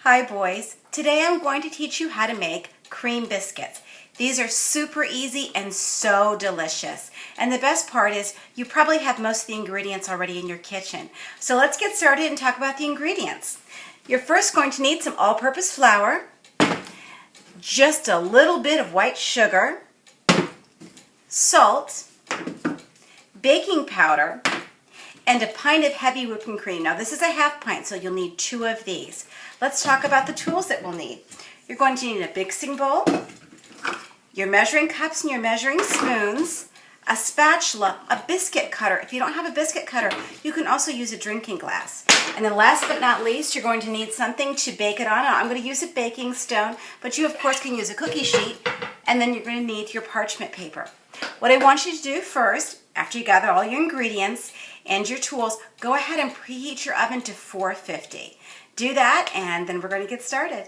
Hi boys, today I'm going to teach you how to make cream biscuits. These are super easy and so delicious. And the best part is you probably have most of the ingredients already in your kitchen. So let's get started and talk about the ingredients. You're first going to need some all-purpose flour, just a little bit of white sugar, salt, baking powder, and a pint of heavy whipping cream. Now this is a half pint, so you'll need 2 of these. Let's talk about the tools that we'll need. You're going to need a mixing bowl, your measuring cups and your measuring spoons, a spatula, a biscuit cutter. If you don't have a biscuit cutter, you can also use a drinking glass. And then last but not least, you're going to need something to bake it on. I'm going to use a baking stone, but you of course can use a cookie sheet, and then you're going to need your parchment paper. What I want you to do first, after you gather all your ingredients and your tools, go ahead and preheat your oven to 450. Do that, and then we're going to get started.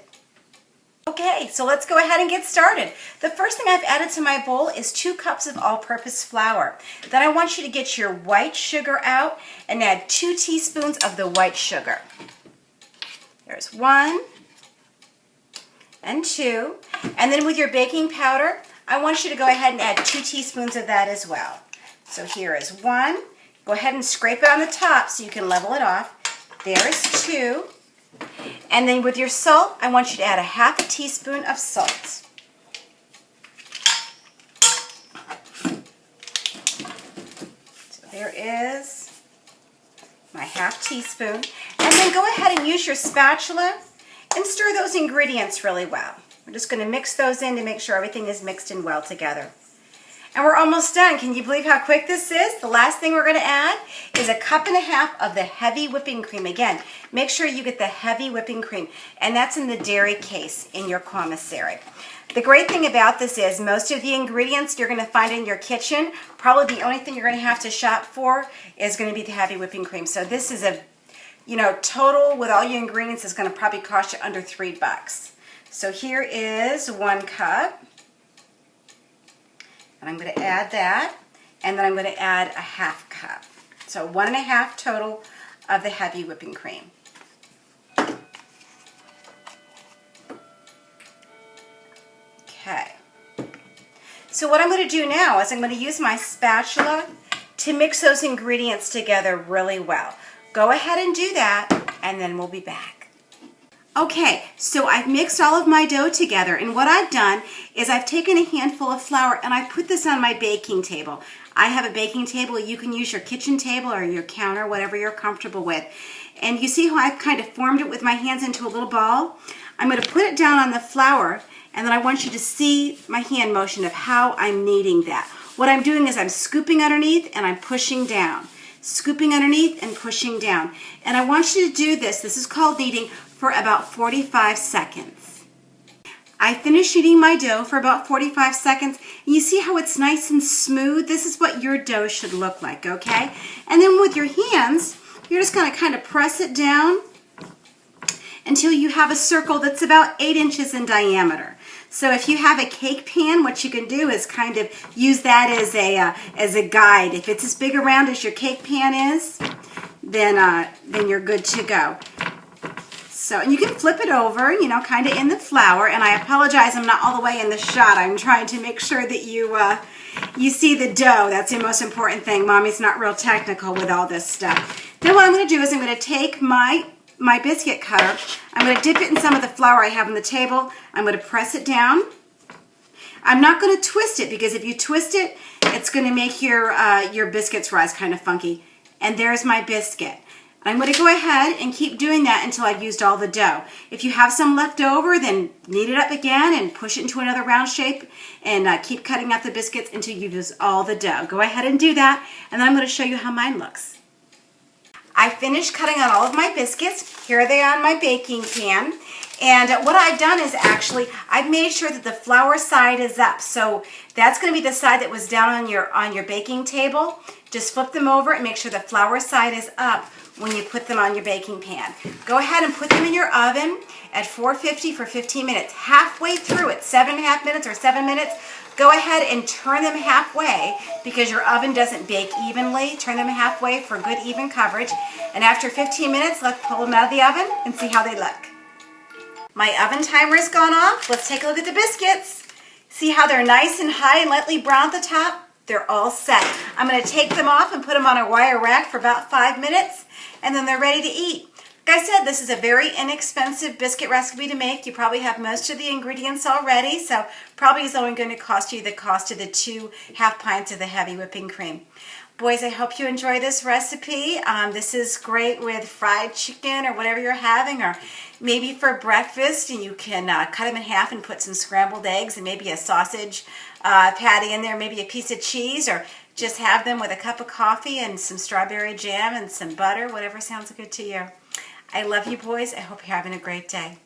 Okay, so let's go ahead and get started. The first thing I've added to my bowl is 2 cups of all-purpose flour. Then I want you to get your white sugar out and add 2 teaspoons of the white sugar. There's 1 and 2. And then with your baking powder, I want you to go ahead and add 2 teaspoons of that as well. So here is 1. Go ahead and scrape it on the top so you can level it off. There is 2. And then with your salt, I want you to add a half a teaspoon of salt. So there is my half teaspoon. And then go ahead and use your spatula and stir those ingredients really well. We're just going to mix those in to make sure everything is mixed in well together. And we're almost done. Can you believe how quick this is? The last thing we're going to add is 1.5 cups of the heavy whipping cream. Again, make sure you get the heavy whipping cream, and that's in the dairy case in your commissary. The great thing about this is most of the ingredients you're going to find in your kitchen, probably the only thing you're going to have to shop for is going to be the heavy whipping cream. So this is a, total with all your ingredients is going to probably cost you under $3. So here is 1 cup. And I'm going to add that, and then I'm going to add a half cup. So 1.5 total of the heavy whipping cream. Okay. So what I'm going to do now is I'm going to use my spatula to mix those ingredients together really well. Go ahead and do that, and then we'll be back. Okay, so I've mixed all of my dough together, and what I've done is I've taken a handful of flour and I put this on my baking table. I have a baking table. You can use your kitchen table or your counter, whatever you're comfortable with. And you see how I've kind of formed it with my hands into a little ball? I'm going to put it down on the flour, and then I want you to see my hand motion of how I'm kneading that. What I'm doing is I'm scooping underneath and I'm pushing down. Scooping underneath and pushing down. And I want you to do this. This is called kneading for about 45 seconds. I finished kneading my dough for about 45 seconds, and you see how it's nice and smooth? This is what your dough should look like, okay? And then with your hands, you're just going to kind of press it down until you have a circle that's about 8 inches in diameter. So if you have a cake pan, what you can do is kind of use that as a guide. If it's as big around as your cake pan is, then you're good to go. So, and you can flip it over, kind of in the flour. And I apologize, I'm not all the way in the shot. I'm trying to make sure that you see the dough. That's the most important thing. Mommy's not real technical with all this stuff. Then what I'm going to do is I'm going to take my biscuit cutter. I'm going to dip it in some of the flour I have on the table. I'm going to press it down. I'm not going to twist it, because if you twist it, it's going to make your biscuits rise kind of funky. And there's my biscuit. I'm going to go ahead and keep doing that until I've used all the dough. If you have some left over, then knead it up again and push it into another round shape, and keep cutting out the biscuits until you've used all the dough. Go ahead and do that, and then I'm going to show you how mine looks. I finished cutting out all of my biscuits. Here they are on my baking pan. And what I've done is actually, I've made sure that the flour side is up. So that's going to be the side that was down on your baking table. Just flip them over and make sure the flour side is up when you put them on your baking pan. Go ahead and put them in your oven at 450 for 15 minutes. Halfway through it, 7.5 minutes or 7 minutes, go ahead and turn them halfway, because your oven doesn't bake evenly. Turn them halfway for good even coverage. And after 15 minutes, let's pull them out of the oven and see how they look. My oven timer has gone off. Let's take a look at the biscuits. See how they're nice and high and lightly brown at the top? They're all set. I'm going to take them off and put them on a wire rack for about 5 minutes, and then they're ready to eat. Like I said, this is a very inexpensive biscuit recipe to make. You probably have most of the ingredients already, so probably is only going to cost you the cost of the 2 half pints of the heavy whipping cream. Boys, I hope you enjoy this recipe. This is great with fried chicken or whatever you're having, or maybe for breakfast, and you can cut them in half and put some scrambled eggs and maybe a sausage patty in there, maybe a piece of cheese, or just have them with a cup of coffee and some strawberry jam and some butter, whatever sounds good to you. I love you, boys. I hope you're having a great day.